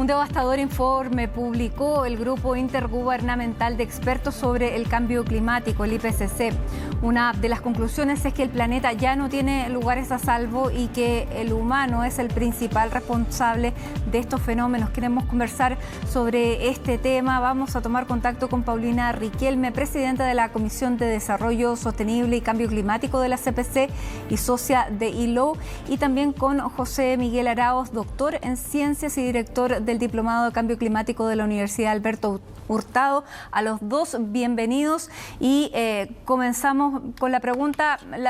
Un devastador informe publicó el Grupo Intergubernamental de Expertos sobre el Cambio Climático, el IPCC. Una de las conclusiones es que el planeta ya no tiene lugares a salvo y que el humano es el principal responsable de estos fenómenos. Queremos conversar sobre este tema. Vamos a tomar contacto con Paulina Riquelme, presidenta de la Comisión de Desarrollo Sostenible y Cambio Climático de la CPC y socia de ILO, y también con José Miguel Araoz, doctor en Ciencias y director del Diplomado de Cambio Climático de la Universidad Alberto Hurtado. A los dos, bienvenidos. Y comenzamos con la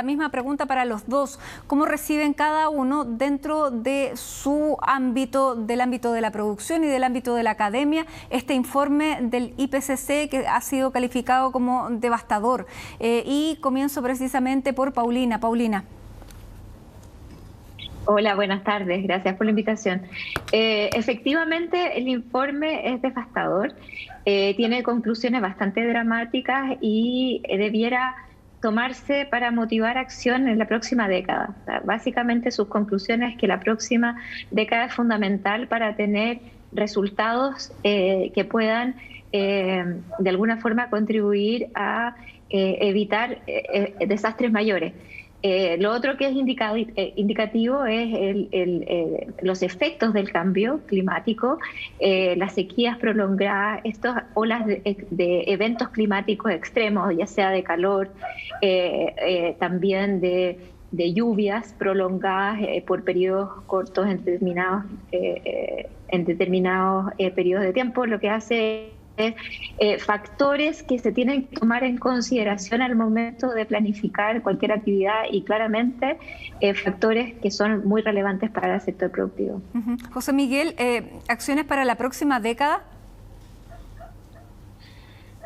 misma pregunta para los dos. ¿Cómo reciben cada uno dentro de su ámbito, del ámbito de la producción y del ámbito de la academia, este informe del IPCC que ha sido calificado como devastador? Y comienzo precisamente por Paulina. Paulina. Hola, buenas tardes. Gracias por la invitación. Efectivamente, el informe es devastador. Tiene conclusiones bastante dramáticas y debiera tomarse para motivar acción en la próxima década. O sea, básicamente, sus conclusiones es que la próxima década es fundamental para tener resultados que puedan, de alguna forma, contribuir a evitar desastres mayores. Lo otro que es indicativo es los efectos del cambio climático, las sequías prolongadas, estas olas de eventos climáticos extremos, ya sea de calor, también de lluvias prolongadas por periodos cortos en determinados periodos de tiempo, lo que hace factores que se tienen que tomar en consideración al momento de planificar cualquier actividad y claramente factores que son muy relevantes para el sector productivo. José Miguel, ¿acciones para la próxima década?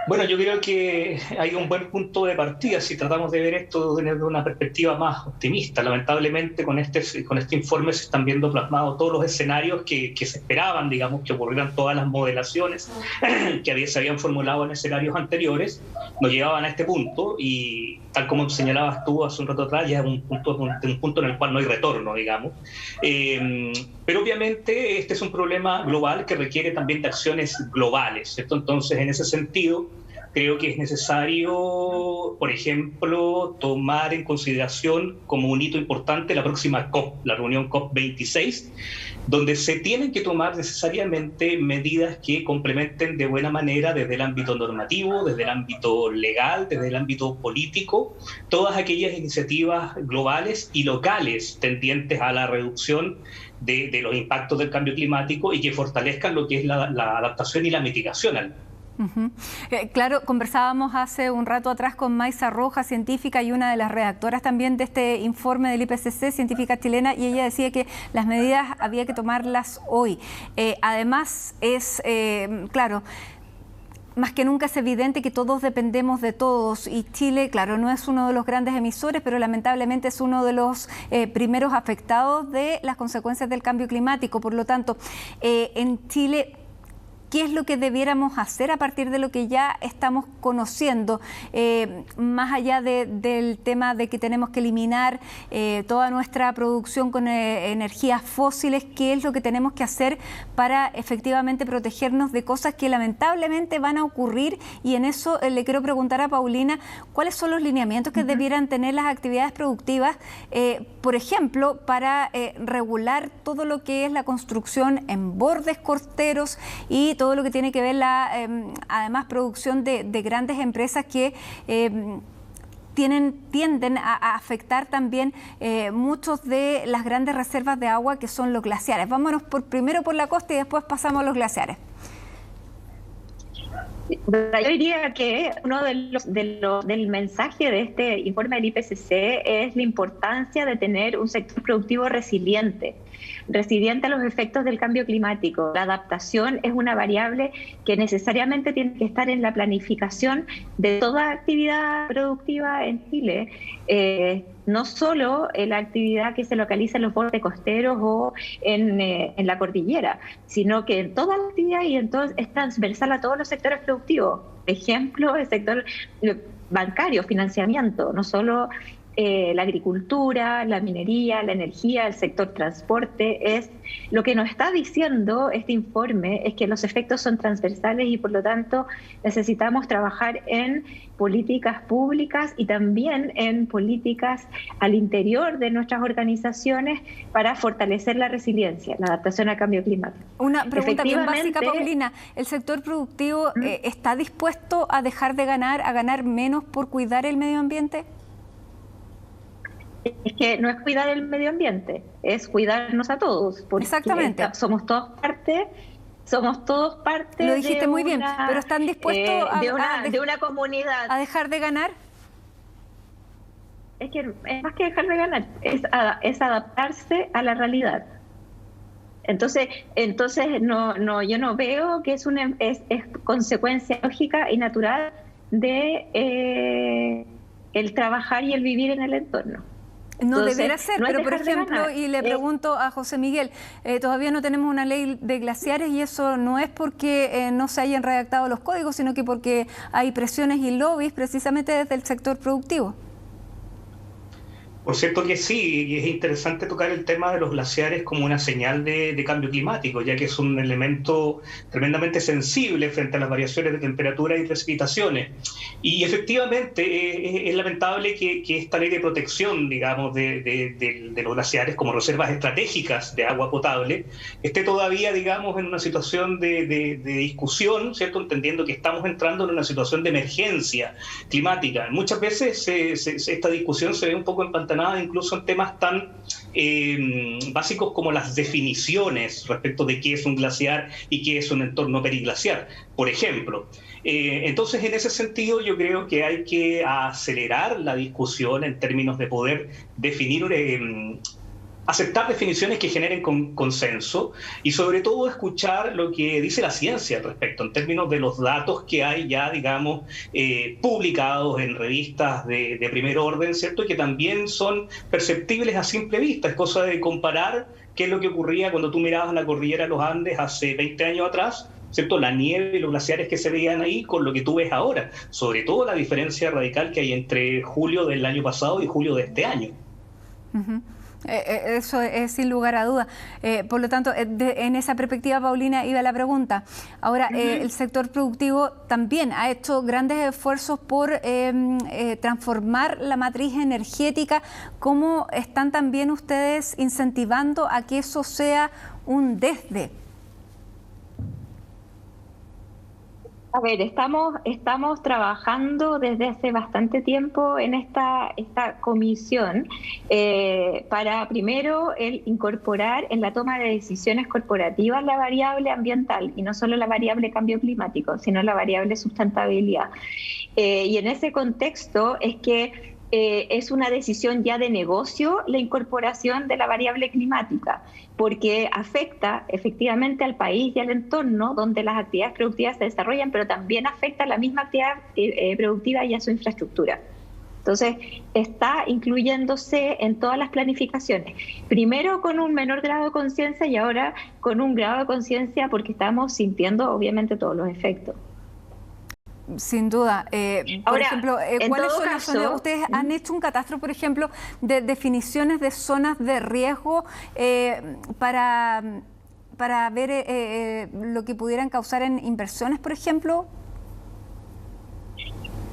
Bueno, yo creo que hay un buen punto de partida si tratamos de ver esto desde una perspectiva más optimista. Lamentablemente con este informe se están viendo plasmados todos los escenarios que se esperaban, digamos, que ocurrieran todas las modelaciones que se habían formulado en escenarios anteriores, nos llevaban a este punto y tal como señalabas tú hace un rato atrás, ya es un punto en el cual no hay retorno, digamos. Pero obviamente este es un problema global que requiere también de acciones globales, ¿cierto? Entonces, en ese sentido, creo que es necesario, por ejemplo, tomar en consideración como un hito importante la próxima COP, la reunión COP26, donde se tienen que tomar necesariamente medidas que complementen de buena manera desde el ámbito normativo, desde el ámbito legal, desde el ámbito político, todas aquellas iniciativas globales y locales tendientes a la reducción de los impactos del cambio climático y que fortalezcan lo que es la adaptación y la mitigación al Claro, conversábamos hace un rato atrás con Maysa Rojas, científica y una de las redactoras también de este informe del IPCC, científica chilena, y ella decía que las medidas había que tomarlas hoy. Además, claro, más que nunca es evidente que todos dependemos de todos y Chile, claro, no es uno de los grandes emisores, pero lamentablemente es uno de los primeros afectados de las consecuencias del cambio climático. Por lo tanto, en Chile, ¿qué es lo que debiéramos hacer a partir de lo que ya estamos conociendo? Más allá del tema de que tenemos que eliminar toda nuestra producción con energías fósiles, ¿qué es lo que tenemos que hacer para efectivamente protegernos de cosas que lamentablemente van a ocurrir? Y en eso le quiero preguntar a Paulina, ¿cuáles son los lineamientos que debieran tener las actividades productivas, por ejemplo, para regular todo lo que es la construcción en bordes costeros y todo lo que tiene que ver además producción de grandes empresas que tienden a afectar también muchos de las grandes reservas de agua que son los glaciares? Vámonos primero por la costa y después pasamos a los glaciares. Yo diría que uno del mensaje de este informe del IPCC es la importancia de tener un sector productivo resiliente a los efectos del cambio climático. La adaptación es una variable que necesariamente tiene que estar en la planificación de toda actividad productiva en Chile. No solo la actividad que se localiza en los bordes costeros o en la cordillera, sino que en toda la actividad y entonces es transversal a todos los sectores productivos. Ejemplo, el sector bancario, financiamiento, no solo la agricultura, la minería, la energía, el sector transporte. Es lo que nos está diciendo este informe es que los efectos son transversales y por lo tanto necesitamos trabajar en políticas públicas y también en políticas al interior de nuestras organizaciones para fortalecer la resiliencia, la adaptación al cambio climático. Una pregunta bien básica, Paulina. ¿El sector productivo está dispuesto a dejar de ganar, a ganar menos por cuidar el medio ambiente? Es que no es cuidar el medio ambiente, es cuidarnos a todos. Porque exactamente. Somos todos parte lo dijiste muy bien, una, pero ¿están dispuestos de una comunidad a dejar de ganar? Es que es más que dejar de ganar, es adaptarse a la realidad. Entonces no, yo no veo que es consecuencia lógica y natural de el trabajar y el vivir en el entorno. No debería ser, pero por ejemplo, y le pregunto a José Miguel, todavía no tenemos una ley de glaciares y eso no es porque no se hayan redactado los códigos, sino que porque hay presiones y lobbies precisamente desde el sector productivo. Por cierto que sí, y es interesante tocar el tema de los glaciares como una señal de cambio climático, ya que es un elemento tremendamente sensible frente a las variaciones de temperatura y precipitaciones. Y efectivamente es lamentable que esta ley de protección, digamos, de los glaciares como reservas estratégicas de agua potable, esté todavía, digamos, en una situación de discusión, ¿cierto? Entendiendo que estamos entrando en una situación de emergencia climática. Muchas veces esta discusión se ve un poco empantanada incluso en temas tan básicos como las definiciones respecto de qué es un glaciar y qué es un entorno periglaciar, por ejemplo. Entonces, en ese sentido, yo creo que hay que acelerar la discusión en términos de poder definir aceptar definiciones que generen consenso y sobre todo escuchar lo que dice la ciencia al respecto, en términos de los datos que hay ya, digamos, publicados en revistas de primer orden, ¿cierto? Y que también son perceptibles a simple vista. Es cosa de comparar qué es lo que ocurría cuando tú mirabas la cordillera de los Andes hace 20 años atrás, ¿cierto? La nieve y los glaciares que se veían ahí con lo que tú ves ahora. Sobre todo la diferencia radical que hay entre julio del año pasado y julio de este año. Eso es sin lugar a duda. Por lo tanto, en esa perspectiva, Paulina, iba la pregunta. Ahora, el sector productivo también ha hecho grandes esfuerzos por transformar la matriz energética. ¿Cómo están también ustedes incentivando a que eso sea un desde? A ver, estamos trabajando desde hace bastante tiempo en esta comisión para primero incorporar en la toma de decisiones corporativas la variable ambiental y no solo la variable cambio climático, sino la variable sustentabilidad. Y en ese contexto es que es una decisión ya de negocio la incorporación de la variable climática, porque afecta efectivamente al país y al entorno donde las actividades productivas se desarrollan, pero también afecta a la misma actividad productiva y a su infraestructura. Entonces, está incluyéndose en todas las planificaciones, primero con un menor grado de conciencia y ahora con un grado de conciencia porque estamos sintiendo obviamente todos los efectos. Sin duda. Por ejemplo, ¿cuáles son las zonas? Ustedes han hecho un catastro, por ejemplo, de definiciones de zonas de riesgo para ver lo que pudieran causar en inversiones, por ejemplo.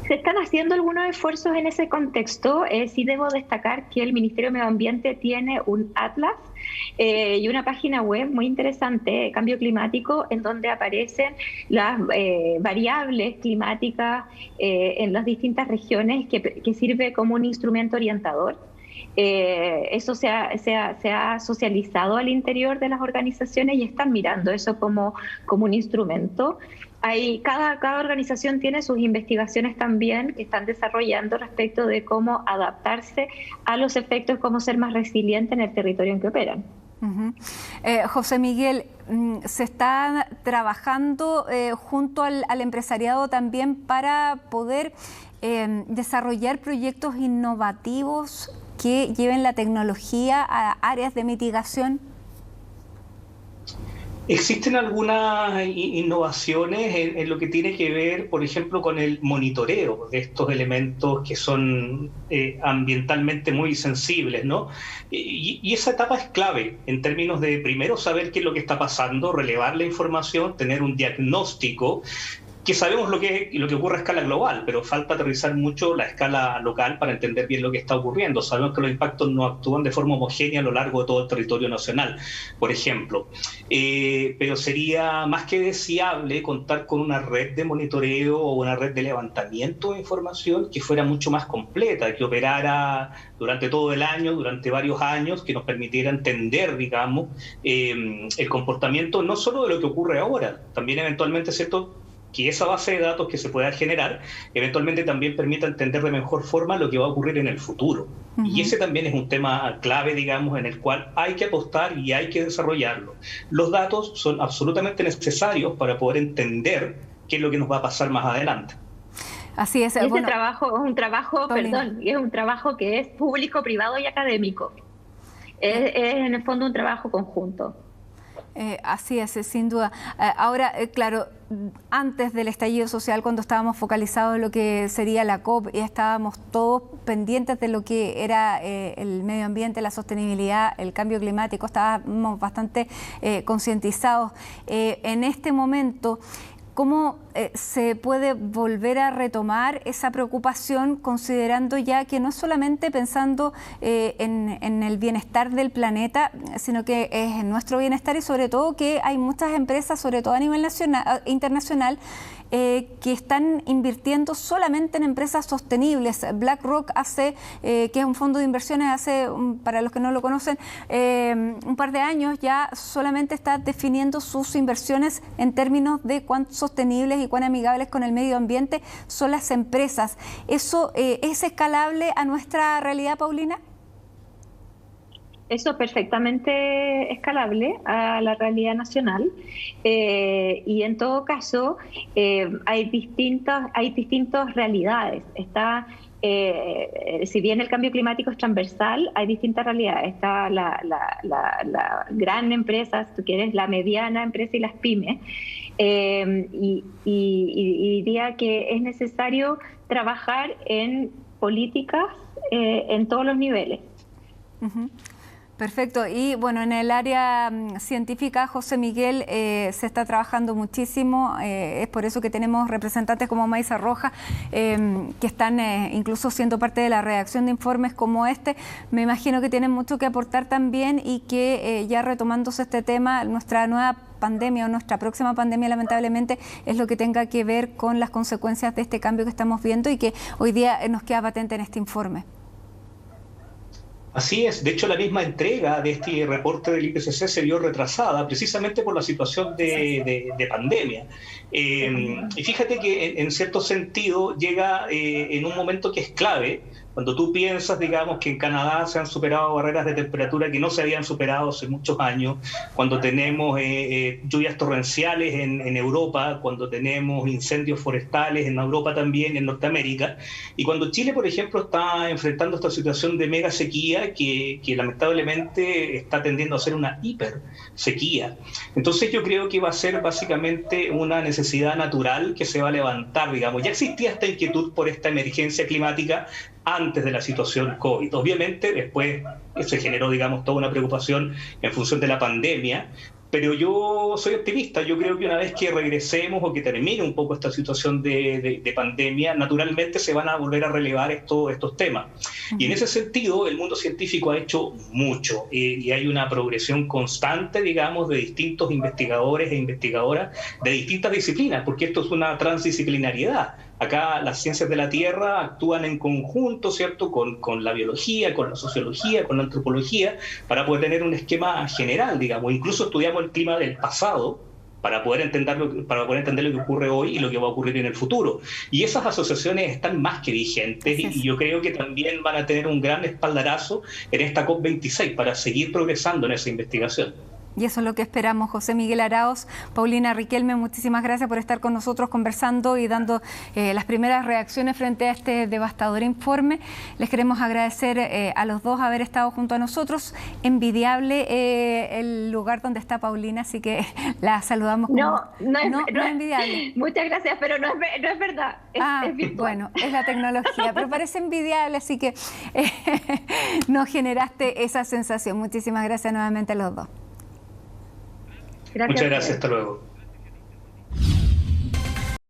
Se están haciendo algunos esfuerzos en ese contexto. Sí debo destacar que el Ministerio de Medio Ambiente tiene un atlas y una página web muy interesante, Cambio Climático, en donde aparecen las variables climáticas en las distintas regiones que sirve como un instrumento orientador. Eso se ha socializado al interior de las organizaciones y están mirando eso como un instrumento. Cada organización tiene sus investigaciones también que están desarrollando respecto de cómo adaptarse a los efectos, cómo ser más resiliente en el territorio en que operan. José Miguel, ¿se está trabajando junto al empresariado también para poder desarrollar proyectos innovativos que lleven la tecnología a áreas de mitigación? Existen algunas innovaciones en lo que tiene que ver, por ejemplo, con el monitoreo de estos elementos que son ambientalmente muy sensibles, ¿no? Y esa etapa es clave en términos de, primero, saber qué es lo que está pasando, relevar la información, tener un diagnóstico, que sabemos lo que ocurre a escala global, pero falta aterrizar mucho la escala local para entender bien lo que está ocurriendo. Sabemos que los impactos no actúan de forma homogénea a lo largo de todo el territorio nacional, por ejemplo. Pero sería más que deseable contar con una red de monitoreo o una red de levantamiento de información que fuera mucho más completa, que operara durante todo el año, durante varios años, que nos permitiera entender, digamos, el comportamiento no solo de lo que ocurre ahora, también eventualmente, ¿cierto?, que esa base de datos que se pueda generar eventualmente también permita entender de mejor forma lo que va a ocurrir en el futuro. Y ese también es un tema clave, digamos, en el cual hay que apostar y hay que desarrollarlo. Los datos son absolutamente necesarios para poder entender qué es lo que nos va a pasar más adelante. Así es. Ese trabajo es un trabajo, es un trabajo que es público, privado y académico. Es en el fondo un trabajo conjunto. Así es, sin duda. Ahora, claro, antes del estallido social, cuando estábamos focalizados en lo que sería la COP y estábamos todos pendientes de lo que era el medio ambiente, la sostenibilidad, el cambio climático, estábamos bastante concientizados. En este momento, ¿cómo se puede volver a retomar esa preocupación, considerando ya que no es solamente pensando en el bienestar del planeta, sino que es en nuestro bienestar, y sobre todo que hay muchas empresas, sobre todo a nivel internacional, que están invirtiendo solamente en empresas sostenibles? BlackRock que es un fondo de inversiones, para los que no lo conocen, un par de años ya solamente está definiendo sus inversiones en términos de cuán sostenibles y cuán amigables con el medio ambiente son las empresas. ¿Eso es escalable a nuestra realidad, Paulina? Eso es perfectamente escalable a la realidad nacional, y en todo caso hay distintas realidades. Si bien el cambio climático es transversal, hay distintas realidades. Está la gran empresa, si tú quieres, la mediana empresa y las pymes, y diría que es necesario trabajar en políticas en todos los niveles. Perfecto. Y bueno, en el área científica, José Miguel, se está trabajando muchísimo. Es por eso que tenemos representantes como Maysa Rojas, que están incluso siendo parte de la redacción de informes como este. Me imagino que tienen mucho que aportar también, y que ya retomándose este tema, nuestra nueva pandemia o nuestra próxima pandemia, lamentablemente, es lo que tenga que ver con las consecuencias de este cambio que estamos viendo y que hoy día nos queda patente en este informe. Así es. De hecho, la misma entrega de este reporte del IPCC se vio retrasada precisamente por la situación de pandemia. Y fíjate que en cierto sentido llega en un momento que es clave, cuando tú piensas, digamos, que en Canadá se han superado barreras de temperatura que no se habían superado hace muchos años, cuando tenemos lluvias torrenciales en Europa, cuando tenemos incendios forestales en Europa también, en Norteamérica, y cuando Chile, por ejemplo, está enfrentando esta situación de mega sequía que lamentablemente está tendiendo a ser una hiper sequía. Entonces yo creo que va a ser básicamente una necesidad natural que se va a levantar, digamos. Ya existía esta inquietud por esta emergencia climática antes de la situación COVID. Obviamente después se generó, digamos, toda una preocupación en función de la pandemia, pero yo soy optimista. Yo creo que una vez que regresemos o que termine un poco esta situación de pandemia, naturalmente se van a volver a relevar estos temas. Y en ese sentido, el mundo científico ha hecho mucho, y hay una progresión constante, digamos, de distintos investigadores e investigadoras de distintas disciplinas, porque esto es una transdisciplinariedad. Acá las ciencias de la Tierra actúan en conjunto, ¿cierto?, con la biología, con la sociología, con la antropología, para poder tener un esquema general, digamos. Incluso estudiamos el clima del pasado para poder entender lo que ocurre hoy y lo que va a ocurrir en el futuro. Y esas asociaciones están más que vigentes, y yo creo que también van a tener un gran espaldarazo en esta COP26 para seguir progresando en esa investigación. Y eso es lo que esperamos. José Miguel Araoz, Paulina Riquelme, muchísimas gracias por estar con nosotros conversando y dando las primeras reacciones frente a este devastador informe. Les queremos agradecer a los dos haber estado junto a nosotros. Envidiable el lugar donde está Paulina, así que la saludamos. No es envidiable. Muchas gracias, pero no es verdad. Es virtual. Bueno, es la tecnología, pero parece envidiable, así que nos generaste esa sensación. Muchísimas gracias nuevamente a los dos. Muchas gracias, hasta luego.